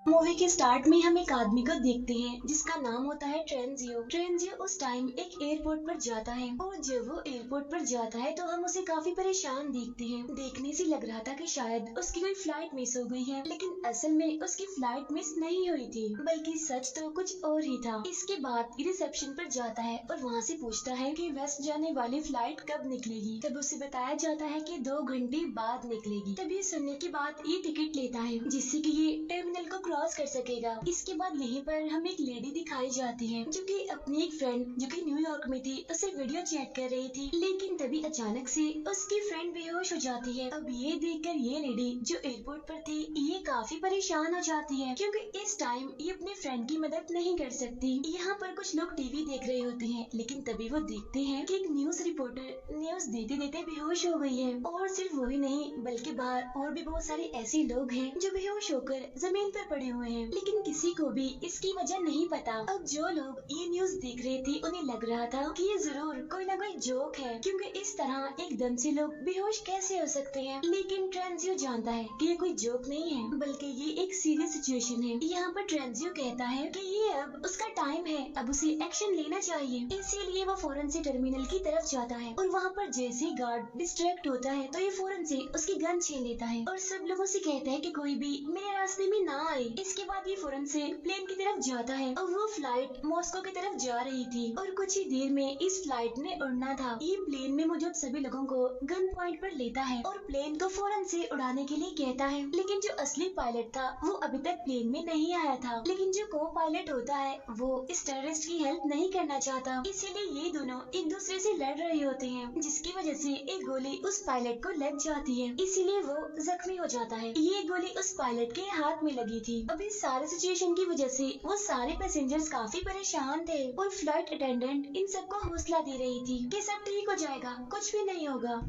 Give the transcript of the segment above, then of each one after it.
Movie के start में हम एक आदमी को देखते हैं जिसका नाम होता है ट्रेंजियो। ट्रेंजियो उस टाइम एक एयरपोर्ट पर जाता है और जब वो एयरपोर्ट पर जाता है तो हम उसे काफी परेशान देखते हैं। देखने से लग रहा था कि शायद उसकी कोई फ्लाइट मिस हो गई है, लेकिन असल में उसकी फ्लाइट मिस नहीं हुई थी, बल्कि सच तो कुछ और ही था। इसके बाद रिसेप्शन पर जाता है और वहाँ से पूछता है कि वेस्ट जाने वाली फ्लाइट कब निकलेगी। तब उसे बताया जाता है कि 2 घंटे बाद निकलेगी। तब ये सुनने के बाद ये टिकट लेता है जिससे कि ये टर्मिनल को क्रॉस कर सकेगा। इसके बाद यहीं पर हमें एक लेडी दिखाई जाती है जो कि अपनी एक फ्रेंड जो कि न्यूयॉर्क में थी उसे वीडियो चैट कर रही थी, लेकिन तभी अचानक से उसकी फ्रेंड बेहोश हो जाती है। अब ये देखकर ये लेडी जो एयरपोर्ट पर थी ये काफी परेशान हो जाती है क्योंकि इस टाइम ये अपने फ्रेंड की मदद नहीं कर सकती। यहाँ पर कुछ लोग टीवी देख रहे होते हैं, लेकिन तभी वो देखते हैं कि एक न्यूज रिपोर्टर न्यूज देते देते बेहोश हो गई है। और सिर्फ वही नहीं बल्कि बाहर और भी बहुत सारे ऐसे लोग हैं जो बेहोश होकर जमीन पर पड़े हुए हैं, लेकिन किसी को भी इसकी वजह नहीं पता। अब जो लोग ये न्यूज देख रहे थे उन्हें लग रहा था कि ये जरूर कोई ना कोई जोक है, क्योंकि इस तरह एकदम से लोग बेहोश कैसे हो सकते हैं। लेकिन ट्रेंजियो जानता है कि ये कोई जोक नहीं है, बल्कि ये एक सीरियस सिचुएशन है। यहाँ पर ट्रेंजियो कहता है कि ये अब उसका टाइम है, अब उसे एक्शन लेना चाहिए। इसीलिए वो फौरन से टर्मिनल की तरफ जाता है और वहाँ पर जैसे ही गार्ड डिस्ट्रैक्ट होता है तो ये फौरन से उसकी गन छीन लेता है और सब लोगों से कहता है कि कोई भी मेरे रास्ते में ना आए। इसके बाद ये फौरन से प्लेन की तरफ जाता है और वो फ्लाइट मॉस्को की तरफ जा रही थी और कुछ ही देर में इस फ्लाइट ने उड़ना था। ये प्लेन में मौजूद सभी लोगों को गन पॉइंट पर लेता है और प्लेन को फौरन से उड़ाने के लिए कहता है, लेकिन जो असली पायलट था वो अभी तक प्लेन में नहीं आया था। लेकिन जो को पायलट होता है वो इस टेररिस्ट की हेल्प नहीं करना चाहता, इसीलिए ये दोनों एक दूसरे से लड़ रहे होते हैं, जिसकी वजह से एक गोली उस पायलट को लग जाती है, इसीलिए वो जख्मी हो जाता है। ये गोली उस पायलट के हाथ में लगी थी। अब इस सारे सिचुएशन की वजह से वो सारे पैसेंजर्स काफी परेशान थे और फ्लाइट अटेंडेंट इन सबको हौसला दे रही थी कि सब ठीक हो जाएगा, कुछ भी नहीं होगा।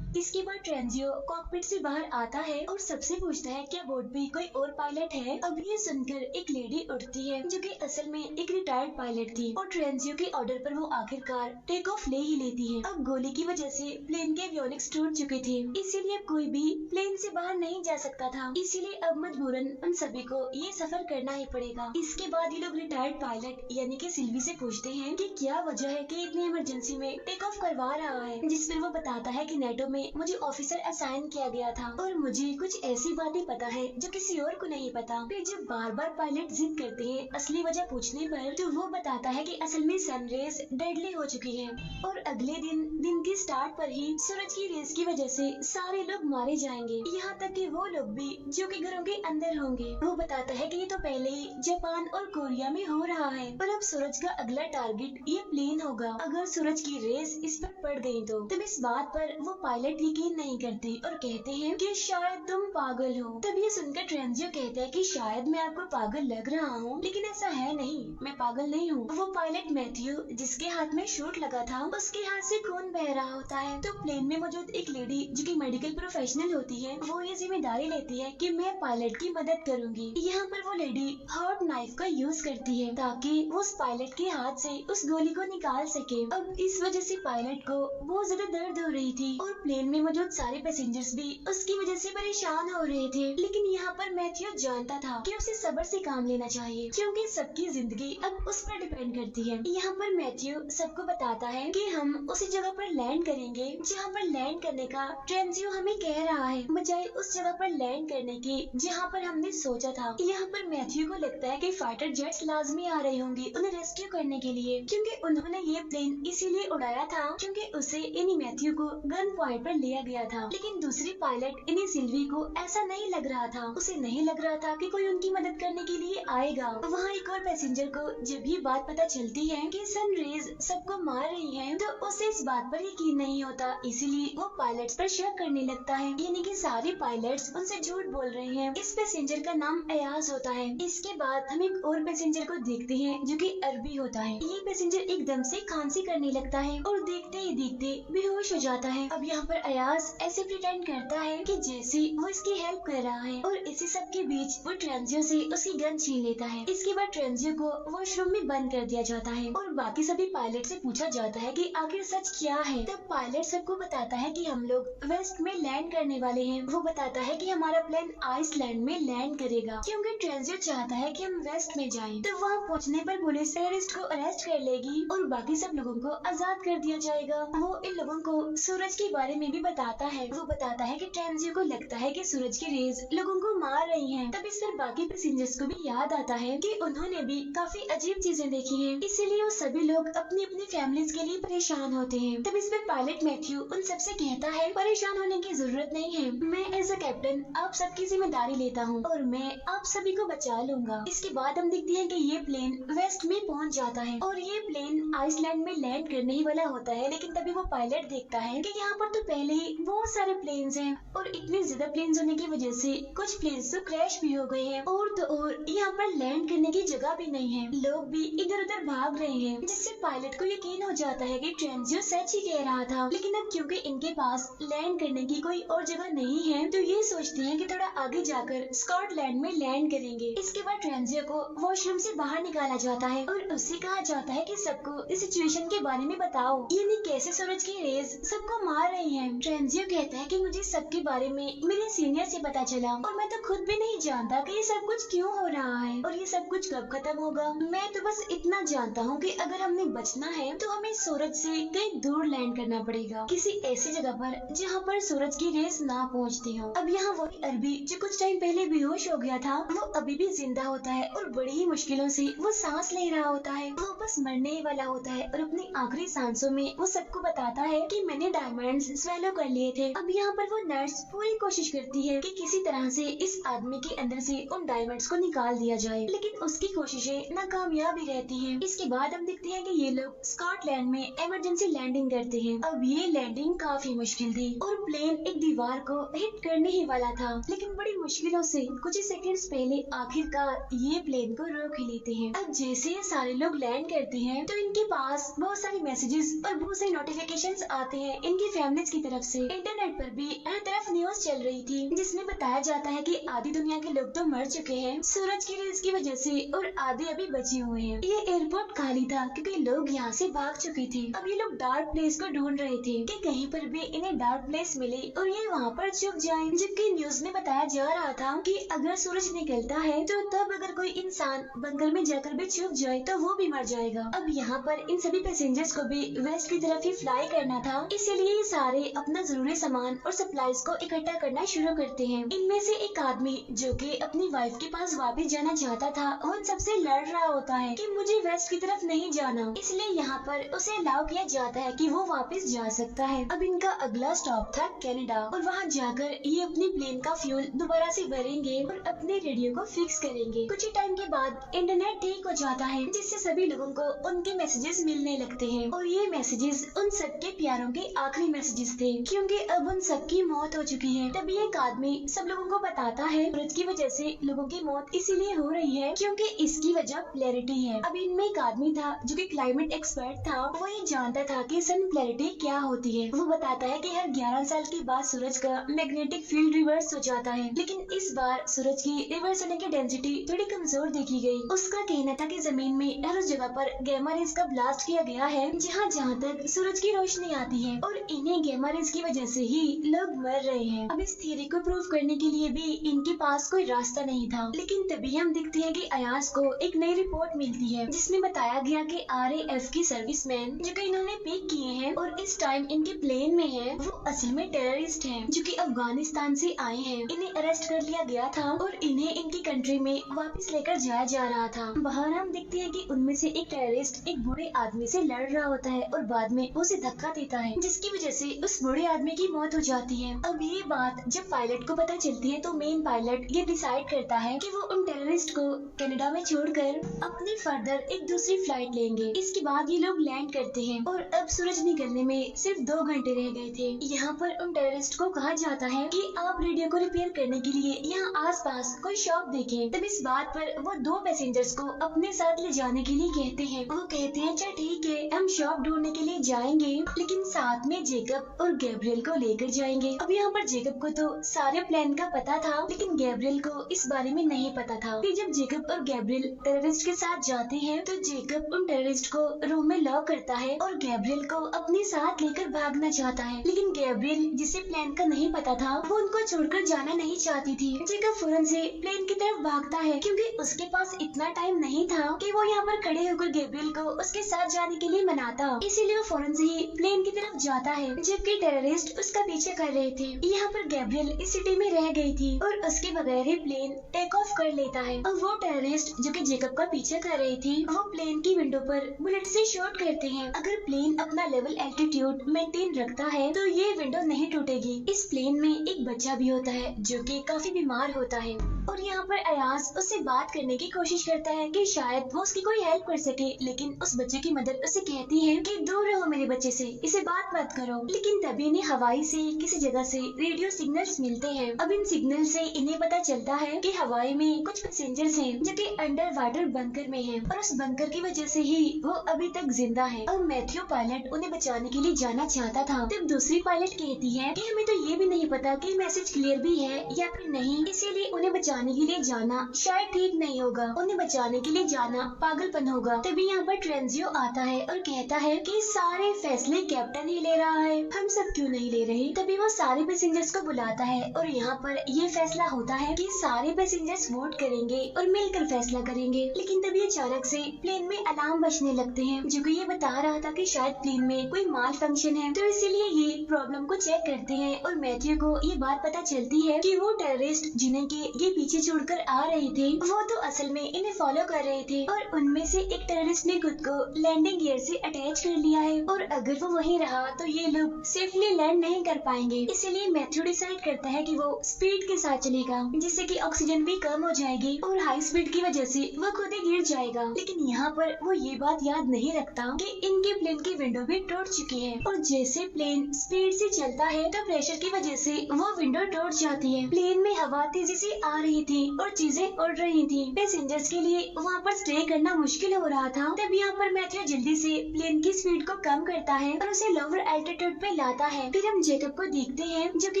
इसके बाद ट्रेंजियो कॉकपिट से बाहर आता है और सबसे पूछता है क्या बोर्ड पे कोई और पायलट है। अब ये सुनकर एक लेडी उठती है जो कि असल में एक रिटायर्ड पायलट थी और ट्रेंजियो के ऑर्डर पर वो आखिरकार टेक ऑफ ले ही लेती है। अब गोली की वजह से प्लेन के एवियोनिक्स टूट चुके थे, इसीलिए अब कोई भी प्लेन से बाहर नहीं जा सकता था, इसीलिए अब मजबूरन उन सभी को ये सफर करना ही पड़ेगा। इसके बाद ये लोग रिटायर्ड पायलट यानी कि सिल्वी से पूछते हैं कि क्या वजह है कि इतनी इमरजेंसी में टेक ऑफ करवा रहा है, जिस पर वो बताता है कि नेटो में मुझे ऑफिसर असाइन किया गया था और मुझे कुछ ऐसी बातें पता है जो किसी और को नहीं पता। फिर जब बार बार पायलट जिद करते हैं असली वजह पूछने पर तो वो बताता है कि असल में सनरेज डेडली हो चुकी है और अगले दिन के स्टार्ट पर ही सूरज की रेस की वजह से सारे लोग मारे जाएंगे, यहाँ तक कि वो लोग भी जो कि घरों के अंदर होंगे। वो बताता है कि ये तो पहले ही जापान और कोरिया में हो रहा है और अब सूरज का अगला टारगेट ये प्लेन होगा। अगर सूरज की रेस इस पर पड़ गई तो तब इस बात पर वो पायलट यकीन नहीं करते और कहते हैं कि शायद तुम पागल हो। तब ये सुनकर ट्रेंजियो कहता है कि शायद मैं आपको पागल लग रहा हूँ, लेकिन ऐसा है नहीं, मैं पागल नहीं हूँ। वो पायलट मैथ्यू जिसके हाथ में शूट लगा था उसके हाथ से खून बह रहा होता है। तो प्लेन में मौजूद एक लेडी जो कि मेडिकल प्रोफेशनल होती है वो ये जिम्मेदारी लेती है कि मैं पायलट की मदद करूंगी। यहाँ पर वो लेडी हॉट नाइफ का यूज करती है ताकि वो उस पायलट के हाथ से उस गोली को निकाल सके। अब इस वजह से पायलट को बहुत ज्यादा दर्द हो रही थी और प्लेन में मौजूद सारे पैसेंजर्स भी उसकी वजह से परेशान हो रहे थे। लेकिन यहाँ पर मैथ्यू जानता था कि उसे सब्र से काम लेना चाहिए क्योंकि सबकी जिंदगी अब उस पर डिपेंड करती है। यहाँ पर मैथ्यू सबको बताता है कि हम उसी जगह पर लैंड करेंगे जहाँ पर लैंड करने का ट्रेंजियो हमें कह रहा है, बजाय उस जगह पर लैंड करने की जहाँ पर हमने सोचा था। यहाँ पर मैथ्यू को लगता है कि फाइटर जेट्स लाजमी आ रहे होंगे उन्हें रेस्क्यू करने के लिए, क्योंकि उन्होंने ये प्लेन इसीलिए उड़ाया था क्योंकि उसे इन्हीं मैथ्यू को गन पॉइंट पर लिया गया था। लेकिन दूसरी पायलट इन्हीं सिल्वी को ऐसा नहीं लग रहा था, उसे नहीं लग रहा था कि कोई उनकी मदद करने के लिए आएगा। वहाँ एक और पैसेंजर को जब ये बात पता चलती है कि सनरेज सबको मार रही है तो उसे इस बात पर यकीन नहीं होता, इसीलिए वो पायलट्स पर शक करने लगता है, यानी कि सारे पायलट्स उनसे झूठ बोल रहे हैं। इस पैसेंजर का नाम अयाज होता है। इसके बाद हम एक और पैसेंजर को देखते हैं जो कि अरबी होता है। ये पैसेंजर एकदम से खांसी करने लगता है और देखते ही देखते बेहोश हो जाता है। अब यहाँ पर अयाज ऐसे प्रिटेंड करता है कि जैसे वो इसकी हेल्प कर रहा है और इसी सब के बीच वो ट्रेंजियो से उसकी गन छीन लेता है। इसके बाद ट्रेंजियो को वॉशरूम में बंद कर दिया जाता है और बाकी सभी पायलट से पूछा जाता है कि आखिर सच क्या है। तब पायलट सबको बताता है कि हम लोग वेस्ट में लैंड करने वाले हैं। वो बताता है कि हमारा प्लेन आइसलैंड में लैंड करेगा क्योंकि ट्रेंजियो चाहता है कि हम वेस्ट में जाएं। तो वहाँ पहुँचने पर पुलिस टेररिस्ट को अरेस्ट कर लेगी और बाकी सब लोगों को आजाद कर दिया जाएगा। वो इन लोगों को सूरज के बारे में भी बताता है। वो बताता है कि ट्रेंजियो को लगता है कि सूरज की रेज लोगों को मार रही हैं। तब इस पर बाकी पैसेंजर्स को भी याद आता है कि उन्होंने भी काफी अजीब चीजें देखी हैं, इसीलिए वो सभी लोग अपनी अपनी फैमिलीज के लिए परेशान होते हैं। तब इस पर पायलट मैथ्यू उन सबसे कहता है परेशान होने की जरूरत नहीं है, मैं एज अ कैप्टन आप सबकी जिम्मेदारी लेता हूँ और मैं आप सभी को बचा लूंगा। इसके बाद हम देखते हैं कि ये प्लेन वेस्ट में पहुँच जाता है और ये प्लेन आइसलैंड में लैंड करने ही वाला होता है। लेकिन तभी वो पायलट देखता है कि यहाँ पर तो पहले ही बहुत सारे प्लेन्स हैं और इतने ज्यादा प्लेन्स होने की वजह से कुछ प्लेन्स तो क्रैश भी हो गए हैं और तो और यहाँ पर लैंड करने की जगह भी नहीं है, लोग भी इधर उधर भाग रहे हैं, जिससे पायलट को यकीन हो जाता है कि ट्रेंजियो सच ही कह रहा था। लेकिन अब क्योंकि इनके पास लैंड करने की कोई और जगह नहीं है तो ये सोचते हैं कि थोड़ा आगे जाकर स्कॉटलैंड में लैंड करेंगे। इसके बाद ट्रेंजियो को वॉशरूम से बाहर निकाला जाता है और उससे कहा जाता है कि सबको इस सिचुएशन के बारे में बताओ, यानी कैसे सूरज की रेज सबको मार रही है। ट्रेंजियो कहता है कि मुझे सबके बारे में मेरे सीनियर से पता चला और मैं तो खुद भी नहीं जानता कि ये सब कुछ क्यों हो रहा है और ये सब कुछ कब खत्म होगा। मैं तो बस इतना जानता हूँ कि अगर हमने बचना है तो हमें सूरज से कहीं दूर लैंड करना पड़ेगा, किसी ऐसी जगह पर जहाँ पर सूरज की रेस ना पहुँचती हो। अब यहाँ वही अरबी जो कुछ टाइम पहले बेहोश हो गया था वो अभी भी जिंदा होता है और बड़ी ही मुश्किलों से वो सांस ले रहा होता है। वो बस मरने ही वाला होता है और अपनी आखिरी सांसों में वो सबको बताता है कि मैंने डायमंड्स स्वेलो कर लिए थे। अब यहाँ पर वो नर्स पूरी कोशिश करती है कि किसी तरह से इस आदमी के अंदर से उन डायमंड्स को निकाल दिया जाए, लेकिन उसकी कोशिशें नाकामयाब ही रहती हैं। इसके बाद हम देखते हैं कि ये लोग स्कॉटलैंड में इमरजेंसी लैंडिंग करते हैं। अब ये लैंडिंग काफी मुश्किल थी और प्लेन एक दीवार को हिट करने ही वाला था, लेकिन बड़ी मुश्किलों से कुछ ही सेकंड्स पहले आखिरकार ये प्लेन को रोक ही लेते हैं। अब जैसे ये सारे लोग लैंड करते हैं तो इनके पास बहुत सारे मैसेजेस और बहुत सारे नोटिफिकेशंस आते हैं इनकी फैमिलीज की तरफ से। इंटरनेट पर भी हर तरफ न्यूज चल रही थी जिसमें बताया जाता है कि आधी दुनिया के लोग तो मर चुके हैं सूरज की रेस की वजह से और आधे अभी बचे हुए हैं। ये एयरपोर्ट खाली था क्योंकि लोग यहाँ से भाग चुके थे। अब ये लोग डार्क प्लेस को ढूंढ रहे थे कि कहीं पर भी इन्हें डार्क प्लेस मिले और ये वहाँ पर छुप जाएं। जबकि न्यूज में बताया जा रहा था कि अगर सूरज निकलता है तो तब अगर कोई इंसान बंकर में जाकर भी छुप जाए तो वो भी मर जाएगा। अब यहाँ पर इन सभी पैसेंजर्स को भी वेस्ट की तरफ ही फ्लाई करना था, इसीलिए ये सारे अपना जरूरी सामान और सप्लाईज को इकट्ठा करना शुरू करते हैं। इनमें से एक आदमी जो कि अपनी वाइफ के पास वापस जाना चाहता था वो उन सबसे लड़ रहा होता है कि मुझे वेस्ट की तरफ नहीं जाना, इसलिए यहाँ पर उसे अलाउ किया जाता है कि वो वापस जा सकता है। अब इनका अगला स्टॉप था कनाडा और वहाँ जाकर ये अपनी प्लेन का फ्यूल दोबारा से भरेंगे और अपने रेडियो को फिक्स करेंगे। कुछ ही टाइम के बाद इंटरनेट ठीक हो जाता है जिससे सभी लोगों को उनके मैसेजेस मिलने लगते हैं और ये मैसेजेस उन सबके प्यारों के आखिरी मैसेजेस थे क्योंकि अब उन सबकी मौत हो चुकी है। तभी एक आदमी सब लोगों को बताता है सूरज की वजह से लोगों की मौत इसीलिए हो रही है क्योंकि इसकी वजह पोलैरिटी है। अब इनमें एक आदमी था जो कि क्लाइमेट एक्सपर्ट था, वो ये जानता था कि सन पोलैरिटी क्या होती है। वो बताता है कि हर 11 साल के बाद सूरज का मैग्नेटिक फील्ड रिवर्स हो जाता है, लेकिन इस बार सूरज की रिवर्स होने की डेंसिटी थोड़ी कमजोर देखी गई। उसका कहना था कि जमीन में हर उस जगह पर गैमा रेज का ब्लास्ट किया गया है जहाँ तक सूरज की रोशनी आती है और इन्हें गैमा रेज की वजह से ही लोग मर रहे हैं। अब इस थ्योरी को प्रूव करने के लिए भी इनके पास कोई रास्ता नहीं था, लेकिन तभी हम देखते हैं कि अयाज को एक नई रिपोर्ट मिलती है जिसमें बताया गया कि RAF की सर्विसमैन जो कि इन्होंने पिक किए हैं और इस टाइम इनके प्लेन में है वो असल में टेररिस्ट हैं जो कि अफगानिस्तान से आए हैं। इन्हें अरेस्ट कर लिया गया था और इन्हें इनकी कंट्री में वापस लेकर जाया जा रहा था। बाहर हम देखते हैं कि उनमें से एक टेररिस्ट एक बूढ़े आदमी से लड़ रहा होता है और बाद में उसे धक्का देता है जिसकी वजह से उस बूढ़े आदमी की मौत हो जाती है। अब ये बात जब पायलट को पता चलती है तो मेन पायलट ये डिसाइड करता है कि वो उन टेररिस्ट को कनाडा में छोड़कर अपनी फर्दर एक दूसरी फ्लाइट लेंगे। इसके बाद ये लोग लैंड करते हैं और अब सूरज निकलने में सिर्फ 2 घंटे रह गए थे। यहाँ पर उन टेररिस्ट को कहा जाता है कि आप रेडियो को रिपेयर करने के लिए यहाँ आसपास कोई शॉप देखें। तब इस बात पर वो 2 पैसेंजर्स को अपने साथ ले जाने के लिए कहते हैं। वो कहते हैं चल ठीक है हम शॉप ढूंढने के लिए जाएंगे, लेकिन साथ में जेकब और गैब्रियल को लेकर जाएंगे। अब यहाँ पर जेकब को तो सारे प्लान का पता था, लेकिन गैब्रियल को इस बारे में नहीं पता था। फिर जब जेकब और गैब्रियल टेररिस्ट के साथ जाते हैं तो जेकब उन टेररिस्ट को रूम में लॉक करता है और गैब्रियल को अपने साथ लेकर भागना चाहता है, लेकिन गैब्रियल जिसे प्लान का नहीं पता था वो उनको छोड़कर जाना नहीं चाहती थी। जेकब फौरन से प्लेन की तरफ भागता है क्योंकि उसके पास इतना टाइम नहीं था कि वो यहाँ पर खड़े होकर गैब्रियल को उसके साथ जाने के लिए मनाता, इसीलिए वो फौरन से ही प्लेन की तरफ जाता है जबकि टेररिस्ट उसका पीछे कर रहे थे। यहाँ पर गैब्रियल इस सिटी में रह गई थी और उसके बगैर ही प्लेन टेक ऑफ कर लेता है। और वो टेररिस्ट जो कि जेकब का पीछे कर रही थी वो प्लेन की विंडो पर बुलेट से शॉट करते हैं। अगर प्लेन अपना लेवल एल्टीट्यूड मेंटेन रखता है तो ये विंडो नहीं टूटेगी। इस प्लेन में एक बच्चा भी होता है जो कि काफी बीमार होता है और यहाँ पर अयाज उससे बात करने की कोशिश करता है कि शायद वो उसकी कोई हेल्प कर सके, लेकिन उस बच्चे की मदर उसे कहती है कि दूर रहो मेरे बच्चे से, इसे बात मत करो। लेकिन तभी इन्हें हवाई से किसी जगह से रेडियो सिग्नल्स मिलते हैं। अब इन सिग्नल से इन्हें पता चलता है कि हवाई में कुछ पैसेंजर्स हैं जो कि अंडर वाटर बंकर में हैं और उस बंकर की वजह से ही वो अभी तक जिंदा है। अब मैथ्यू पायलट उन्हें बचाने के लिए जाना चाहता था, तब दूसरी पायलट कहती है कि हमें तो ये भी नहीं पता कि मैसेज क्लियर भी है या फिर नहीं, इसीलिए उन्हें बचाने के लिए जाना शायद ठीक नहीं होगा, उन्हें बचाने के लिए जाना पागलपन होगा। तभी यहाँ पर ट्रेंजियो आता है और कहता है कि सारे फैसले कैप्टन ही ले रहा है, हम सब क्यों नहीं ले रहे। तभी वो सारे पैसेंजर्स को बुलाता है और यहाँ पर ये फैसला होता है कि सारे पैसेंजर्स वोट करेंगे और मिलकर फैसला करेंगे। लेकिन तभी अचानक से प्लेन में अलार्म बजने लगते हैं जो कि ये बता रहा था कि शायद प्लेन में कोई माल फंक्शन है, तो इसीलिए ये प्रॉब्लम को चेक करते हैं और मैथ्यू को ये बात पता चलती है कि वो टेररिस्ट जिन्हें के ये पीछे छोड़कर आ रहे थे वो तो असल में इन्हें फॉलो कर रहे थे और उनमें से एक टेररिस्ट ने खुद को लैंडिंग गियर से अटैच कर लिया है और अगर वो वहीं रहा तो ये लोग सेफली लैंड नहीं कर पाएंगे। इसीलिए मैथ्यू डिसाइड करता है कि वो स्पीड के साथ चलेगा जिससे कि ऑक्सीजन भी कम हो जाएगी और हाई स्पीड की वजह से वो खुद ही गिर जाएगा। लेकिन यहाँ पर वो ये बात याद नहीं रखता कि इनके प्लेन की विंडो भी टूट चुकी है और जैसे प्लेन स्पीड से चलता है तो प्रेशर की वजह से वो विंडो टूट जाती है। प्लेन में हवा तेजी से आ रही थी और चीजें उड़ रही थी। पैसेंजर्स के लिए वहाँ पर स्टे करना मुश्किल हो रहा था। तब यहाँ पर मैथ्यू जल्दी से प्लेन की स्पीड को कम करता है और उसे लोअर एल्टीट्यूड पे लाता है। फिर हम जेकब को देखते हैं जो कि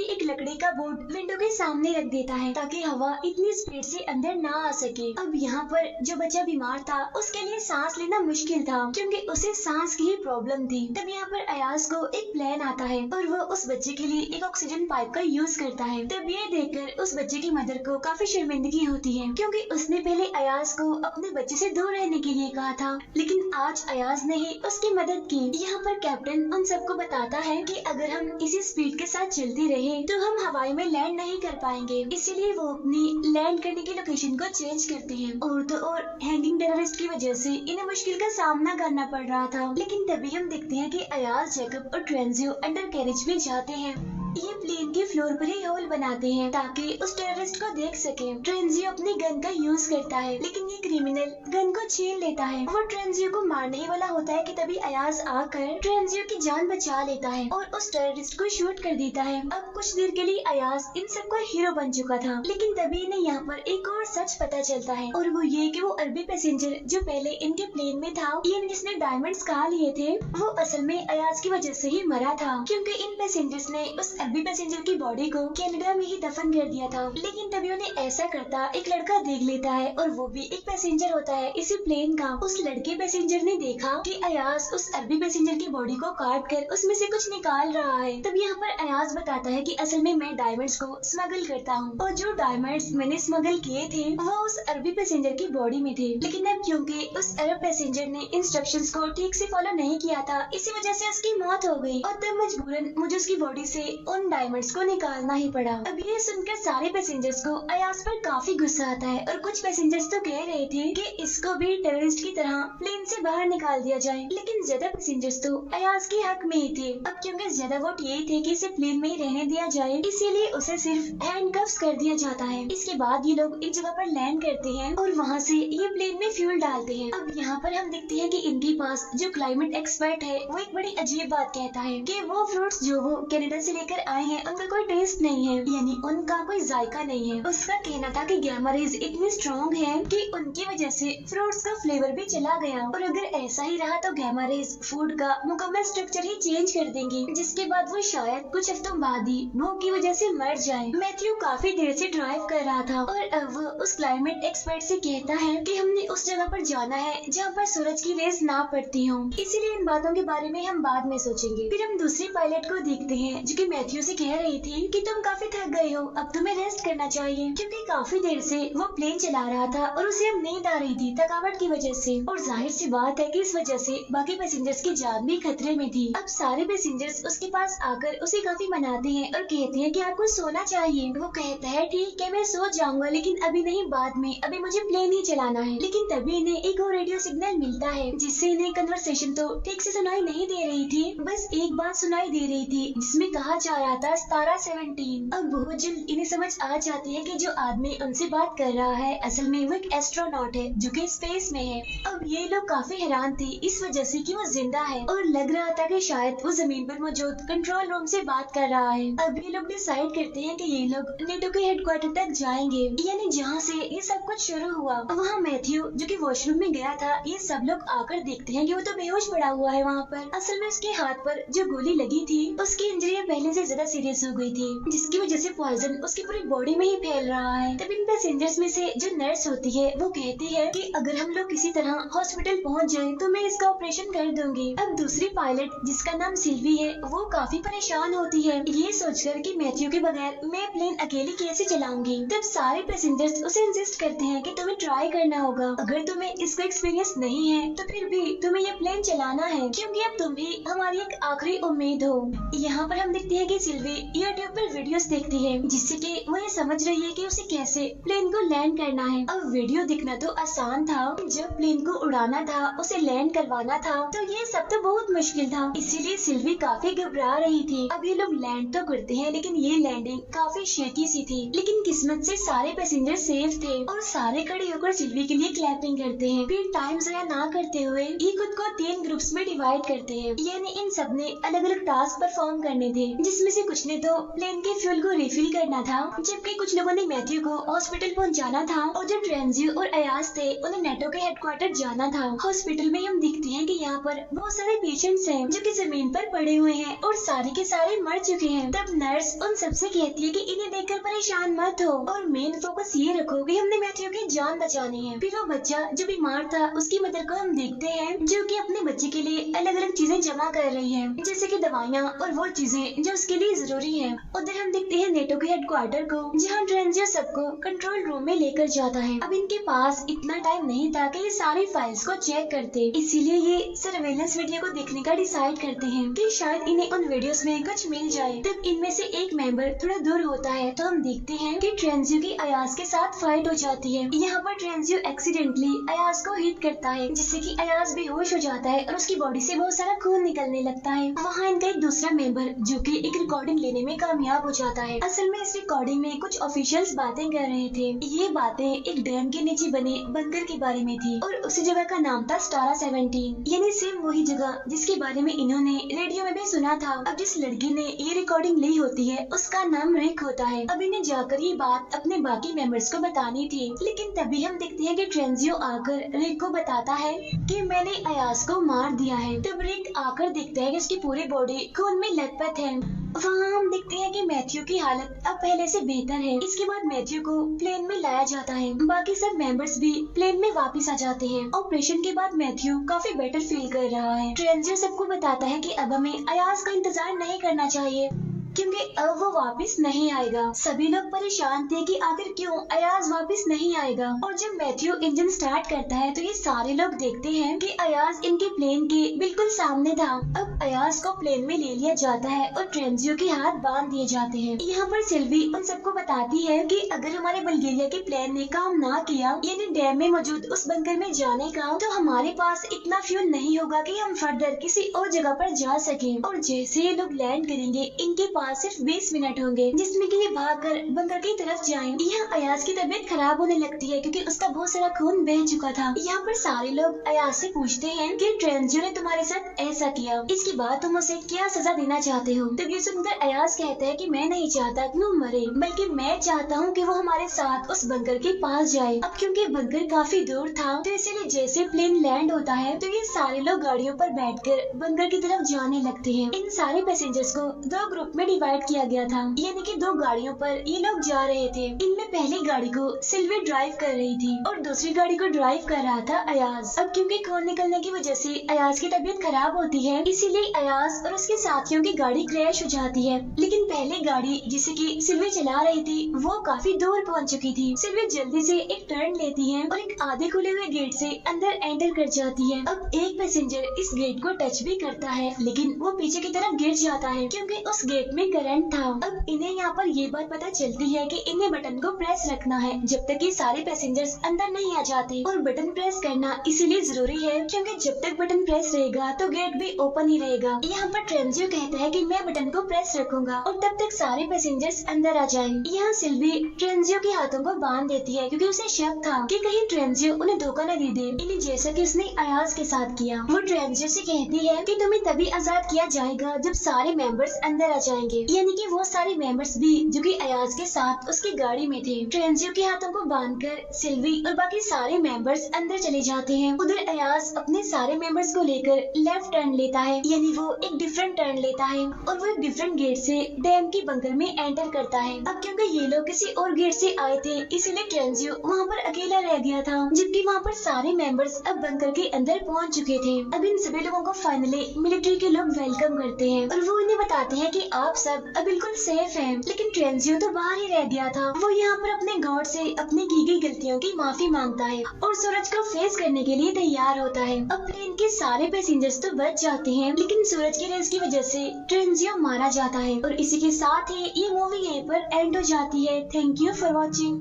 एक लकड़ी का बोर्ड विंडो के सामने रख देता है ताकि हवा इतनी स्पीड से अंदर ना आ सके। अब यहाँ पर जो बच्चा बीमार था उसके लिए सांस लेना मुश्किल था क्योंकि उसे सांस की ही प्रॉब्लम थी। तब यहाँ पर अयाज को एक प्लान आता है और वो उस बच्चे के लिए एक ऑक्सीजन पाइप का यूज करता है। तब ये देखकर उस बच्चे की मदर को काफी शर्मिंदगी होती है क्योंकि उसने पहले अयाज को अपने बच्चे से दूर रहने के लिए कहा था, लेकिन आज अयाज ने ही उसकी मदद की। यहाँ पर कैप्टन उन सबको बताता है कि अगर हम इसी स्पीड के साथ चलते रहे तो हम हवाई में लैंड नहीं कर पाएंगे, इसीलिए वो अपनी लैंड करने की लोकेशन को चेंज करते हैं। और तो और हैंगिंग टेररिस्ट की वजह से इन्हें मुश्किल का सामना करना पड़ रहा था। लेकिन तभी हम देखते हैं कि अयाज, जेकब और ट्रेंजियो अंडर कैरेज में जाते हैं। ये प्लेन के फ्लोर पर ही होल बनाते हैं ताकि उस टेररिस्ट को देख सके। ट्रेंजियो अपनी गन का यूज करता है लेकिन ये क्रिमिनल गन को छीन लेता है। वो ट्रेंजियो को मारने ही वाला होता है कि तभी अयाज आकर ट्रेंजियो की जान बचा लेता है और उस टेररिस्ट को शूट कर देता है। अब कुछ देर के लिए अयाज इन सबका हीरो बन चुका था, लेकिन तभी इन्हें यहाँ पर एक और सच पता चलता है और वो ये कि वो अरबी पैसेंजर जो पहले इनके प्लेन में था, ये जिसने डायमंड्स खा लिए थे, वो असल में अयाज की वजह से ही मरा था क्योंकि इन पैसेंजर्स ने उस अरबी पैसेंजर की बॉडी को कनाडा में ही दफन कर दिया था। लेकिन तभी उन्हें ऐसा करता एक लड़का देख लेता है और वो भी एक पैसेंजर होता है इसी प्लेन का। उस लड़के पैसेंजर ने देखा कि अयाज उस अरबी पैसेंजर की बॉडी को काट कर उसमें से कुछ निकाल रहा है। तब यहाँ पर अयाज बताता है कि असल में मैं डायमंड्स को स्मगल करता हूँ और जो डायमंड्स मैंने स्मगल किए थे वो उस अरबी पैसेंजर की बॉडी में थे, लेकिन अब क्योंकि उस अरब पैसेंजर ने इंस्ट्रक्शंस को ठीक से फॉलो नहीं किया था, इसी वजह से उसकी मौत हो गई और तब मजबूरन मुझे उसकी बॉडी से उन डायमंड्स को निकालना ही पड़ा। अब ये सुनकर सारे पैसेंजर्स को अयाज पर काफी गुस्सा आता है और कुछ पैसेंजर्स तो कह रहे थे कि इसको भी टेररिस्ट की तरह प्लेन से बाहर निकाल दिया जाए, लेकिन ज्यादा पैसेंजर्स तो अयाज के हक में ही थे। अब क्योंकि ज्यादा वोट यही थे कि इसे प्लेन में ही रहने दिया जाए, इसीलिए उसे सिर्फ हैंडकफ्स कर दिया जाता है। इसके बाद ये लोग एक जगह पर लैंड करते हैं और वहाँ से ये प्लेन में फ्यूल डालते हैं। अब यहाँ पर हम देखते हैं कि इनके पास जो क्लाइमेट एक्सपर्ट है वो एक बड़ी अजीब बात कहता है कि वो फ्रूट्स जो वो कनाडा से लेकर आए हैं उनका कोई टेस्ट नहीं है, यानी उनका कोई जायका नहीं है। उसका कहना था कि गामा रेज इतनी स्ट्रॉन्ग है कि उनकी वजह से फ्रूट्स का फ्लेवर भी चला गया, और अगर ऐसा ही रहा तो गामा रेज फूड का मुकम्मल स्ट्रक्चर ही चेंज कर देंगे, जिसके बाद वो शायद कुछ हफ्तों बाद ही भूख की वजह से मर जाए। मैथ्यू काफी देर से ड्राइव कर रहा था और अब वो उस क्लाइमेट एक्सपर्ट से कहता है कि हमने उस जगह पर जाना है जहाँ पर सूरज की रेस ना पड़ती हो, इसीलिए इन बातों के बारे में हम बाद में सोचेंगे। फिर हम दूसरी पायलट को देखते हैं जो कि मैथ्यू से कह रही थी कि तुम काफी थक गए हो, अब तुम्हें रेस्ट करना चाहिए, क्योंकि काफी देर से वो प्लेन चला रहा था और उसे अब नींद आ रही थी थकावट की वजह से, और जाहिर सी बात है कि इस वजह से बाकी पैसेंजर्स की जान भी खतरे में थी। अब सारे पैसेंजर्स उसके पास आकर उसे काफी मनाते हैं और कहते हैं कि आपको सोना चाहिए। वो कहता है ठीक है मैं सो जाऊंगा, लेकिन अभी नहीं, बाद में, अभी मुझे प्लेन ही चलाना है। लेकिन तभी इन्हें एक और रेडियो सिग्नल मिलता है जिससे इन्हें कन्वर्सेशन तो ठीक से सुनाई नहीं दे रही थी, बस एक बात सुनाई दे रही थी जिसमें कहा जा रहा था तारा 17। अब बहुत जल्द इन्हें समझ आ जाती है कि जो आदमी उनसे बात कर रहा है असल में वो एक एस्ट्रोनॉट है जो कि स्पेस में है। अब ये लोग काफी हैरान थे इस वजह से कि वो जिंदा है, और लग रहा था कि शायद वो जमीन पर मौजूद कंट्रोल रूम से बात कर रहा है। अब ये लोग डिसाइड करते हैं कि ये लोग नेटो के हेडक्वार्टर तक जाएंगे, यानी जहाँ से ये सब कुछ शुरू हुआ। वहाँ मैथ्यू जो कि वॉशरूम में गया था, ये सब लोग आकर देखते हैं कि वो तो बेहोश पड़ा हुआ है वहाँ पर। असल में उसके हाथ पर जो गोली लगी थी उसकी इंजरी पहले से ज्यादा सीरियस हो गई थी, जिसकी वजह से पॉइजन उसकी पूरी बॉडी में ही फैल रहा है। तब इन पैसेंजर्स में से जो नर्स होती है वो कहती है कि अगर हम लोग किसी तरह हॉस्पिटल पहुँच जाए तो मैं इसका ऑपरेशन कर दूंगी। अब दूसरी पायलट जिसका नाम सिल्वी है वो काफी परेशान होती है ये सोचकर कि मैथ्यू के बगैर मैं प्लेन अकेली कैसे चलाऊंगी। तब सारे पैसेंजर्स उसे इंसिस्ट करते हैं कि तुम्हें ट्राई करना होगा, अगर तुम्हें इसका एक्सपीरियंस नहीं है तो फिर भी तुम्हें ये प्लेन चलाना है, क्योंकि अब तुम भी हमारी एक आखिरी उम्मीद हो। यहाँ पर हम देखते हैं कि सिल्वी यूट्यूब पर वीडियोस देखती है जिससे कि वो ये समझ रही है कि उसे कैसे प्लेन को लैंड करना है। अब वीडियो दिखना तो आसान था, जब प्लेन को उड़ाना था, उसे लैंड करवाना था, तो ये सब तो बहुत मुश्किल था, इसीलिए सिल्वी काफी घबरा रही थी। अब ये लोग लैंड तो करते हैं लेकिन ये लैंडिंग काफी शेकी सी थी, लेकिन किस्मत से सारे पैसेंजर सेफ थे और सारे खड़े होकर सिल्वी के लिए क्लैपिंग करते हैं। फिर टाइम ज़ाया ना करते हुए ये खुद को 3 ग्रुप्स में डिवाइड करते हैं, यानी इन सब ने अलग अलग टास्क परफॉर्म करने थे, जिसमें से कुछ ने तो प्लेन के फ्यूल को रिफिल करना था, जबकि कुछ लोगों ने मैथ्यू को हॉस्पिटल पहुंचाना था, और जो ट्रेंजियो और अयाज थे उन्हें नेटो के हेडक्वार्टर जाना था। हॉस्पिटल में हम देखते हैं कि यहाँ पर बहुत सारे पेशेंट्स हैं जो कि जमीन पर पड़े हुए हैं और सारे के सारे मर चुके हैं। तब नर्स उन सबसे कहती है कि इन्हें देखकर परेशान मत हो और मेन फोकस ये रखो कि हमने मैथ्यू की जान बचानी है। फिर वो बच्चा जो बीमार था उसकी मदर को हम देखते हैं जो कि अपने बच्चे के लिए अलग अलग चीजें जमा कर रही है, जैसे कि दवाइयाँ और वो चीजें जो उसके लिए जरूरी है। उधर हम देखते हैं नेटो के हेडक्वार्टर को, जहाँ ट्रेंजियो सबको कंट्रोल रूम में लेकर जाता है। अब इनके पास इतना टाइम नहीं था कि ये सारी फाइल्स को चेक करते, इसीलिए ये सर्वेलेंस वीडियो को देखने का डिसाइड करते हैं कि शायद इन्हें उन वीडियोस में कुछ मिल जाए। तब इनमें से एक मेंबर थोड़ा दूर होता है तो हम देखते हैं कि ट्रेंजियो की अयाज के साथ फाइट हो जाती है। यहाँ पर ट्रेंजियो एक्सीडेंटली अयाज को हिट करता है, जिससे कि अयाज बेहोश हो जाता है और उसकी बॉडी से बहुत सारा खून निकलने लगता है। वहाँ इनका एक दूसरा मेंबर जो कि एक रिकॉर्डिंग लेने में कामयाब हो जाता है। असल में इस रिकॉर्डिंग में कुछ ऑफिशियल्स बातें कर रहे थे। ये बातें एक डैम के नीचे बने बंकर के बारे में थी और उसी जगह का नाम था तारा 17, यानी सेम वही जगह जिसके बारे में इन्होंने रेडियो में भी सुना था। अब जिस लड़की ने ये रिकॉर्डिंग ली होती है उसका नाम रिक होता है। अब इन्हें जाकर ये बात अपने बाकी मेंबर्स को बतानी थी, लेकिन तभी हम देखते हैं कि ट्रेंजियो आकर रिक को बताता है कि मैंने अयाज को मार दिया है। तब रिक आकर देखता है कि उसकी पूरी बॉडी खून में लथपथ है। वहाँ हम देखते हैं कि मैथ्यू की हालत अब पहले से बेहतर है। इसके बाद मैथ्यू को प्लेन में लाया जाता है, बाकी सब मेंबर्स भी प्लेन में वापस आ जाते हैं। ऑपरेशन के बाद मैथ्यू काफी बेटर फील कर रहा है। ट्रेंजियो सबको बताता है कि अब हमें अयाज का इंतजार नहीं करना चाहिए क्योंकि अब वो वापस नहीं आएगा। सभी लोग परेशान थे कि आखिर क्यों अयाज वापस नहीं आएगा, और जब मैथ्यू इंजन स्टार्ट करता है तो ये सारे लोग देखते हैं कि अयाज इनके प्लेन के बिल्कुल सामने था। अब अयाज को प्लेन में ले लिया जाता है और ट्रेंजियो के हाथ बांध दिए जाते हैं। यहाँ पर सिल्वी उन सबको बताती है कि अगर हमारे बल्गेरिया के प्लान ने काम ना किया, यानी डैम में मौजूद उस बंकर में जाने का, तो हमारे पास इतना फ्यूल नहीं होगा कि हम फर्दर किसी और जगह पर जा सके। और जैसे ये लोग लैंड करेंगे इनके पास सिर्फ 20 मिनट होंगे जिसमें कि ये भागकर बंकर की तरफ जाएं। यहाँ अयाज की तबीयत खराब होने लगती है क्योंकि उसका बहुत सारा खून बह चुका था। यहाँ पर सारे लोग अयाज से पूछते हैं कि ट्रेंजियो ने तुम्हारे साथ ऐसा किया, इसके बाद तुम उसे क्या सजा देना चाहते हो। तो ये सुनकर अयाज कहता है कि मैं नहीं चाहता कि वो मरे, बल्कि मैं चाहता हूँ कि वो हमारे साथ उस बंकर के पास जाए। अब क्योंकि बंकर काफी दूर था तो इसीलिए जैसे प्लेन लैंड होता है तो ये सारे लोग गाड़ियों पर बैठकर बंकर की तरफ जाने लगते हैं। इन सारे पैसेंजर्स को 2 ग्रुप में डिवाइड किया गया था, यानी कि 2 गाड़ियों पर ये लोग जा रहे थे। इनमें पहली गाड़ी को सिल्वी ड्राइव कर रही थी और दूसरी गाड़ी को ड्राइव कर रहा था अयाज। अब क्योंकि खून निकलने की वजह से अयाज की तबीयत खराब होती है, इसीलिए अयाज और उसके साथियों की गाड़ी क्रैश हो जाती है। लेकिन पहली गाड़ी जिसे कि सिल्वी चला रही थी वो काफी दूर पहुंच चुकी थी। सिल्वी जल्दी से एक टर्न लेती है और एक आधे खुले हुए गेट से अंदर एंटर कर जाती है। अब एक पैसेंजर इस गेट को टच भी करता है लेकिन वो पीछे की तरफ गिर जाता है क्योंकि उस गेट में करंट था। अब इन्हें यहाँ पर ये बात पता चलती है कि इन्हें बटन को प्रेस रखना है जब तक ये सारे पैसेंजर्स अंदर नहीं आ जाते। और बटन प्रेस करना इसीलिए जरूरी है क्योंकि जब तक बटन प्रेस रहेगा तो गेट भी ओपन ही रहेगा। यहाँ पर ट्रेंजियो कहता है कि मैं बटन को प्रेस रखूंगा और तब तक सारे पैसेंजर्स अंदर आ जाएंगे। यहाँ सिल्वी ट्रेंजियो के हाथों को बांध देती है क्योंकि उसे शक था कि कहीं ट्रेंजियो उन्हें धोखा न दे दे, इन्हें जैसा कि उसने अयाज के साथ किया। वो ट्रेंजियो से कहती है कि तुम्हें तभी आजाद किया जाएगा जब सारे मेंबर्स अंदर आ जाएंगे, यानी कि वो सारे मेंबर्स भी जो कि अयाज के साथ उसकी गाड़ी में थे। ट्रेंजियो के हाथों को बांधकर सिल्वी और बाकी सारे मेंबर्स अंदर चले जाते हैं। उधर अयाज अपने सारे मेंबर्स को लेकर लेफ्ट टर्न लेता है, यानी वो एक डिफरेंट टर्न लेता है और वो एक डिफरेंट गेट से डैम की बंकर में एंटर करता है। अब क्योंकि ये लोग किसी और गेट से आए थे इसलिए ट्रेंजियो वहाँ पर अकेला रह गया था, जबकि वहाँ पर सारे मेंबर्स अब बंकर के अंदर पहुँच चुके थे। अब इन सभी लोगों को फाइनली मिलिट्री के लोग वेलकम करते हैं और वो इन्हें बताते हैं कि आप सब अब बिल्कुल सेफ हैं। लेकिन ट्रेंजियो तो बाहर ही रह गया था। वो यहाँ पर अपने गॉड से अपनी की गई गलतियों की माफी मांगता है और सूरज को फेस करने के लिए तैयार होता है। अब प्लेन के सारे पैसेंजर्स तो बच जाते हैं लेकिन सूरज की रेस की वजह से ट्रेंजियो मारा जाता है। और इसी के साथ ही ये मूवी यहीं पर एंड हो जाती है। Thank you for watching.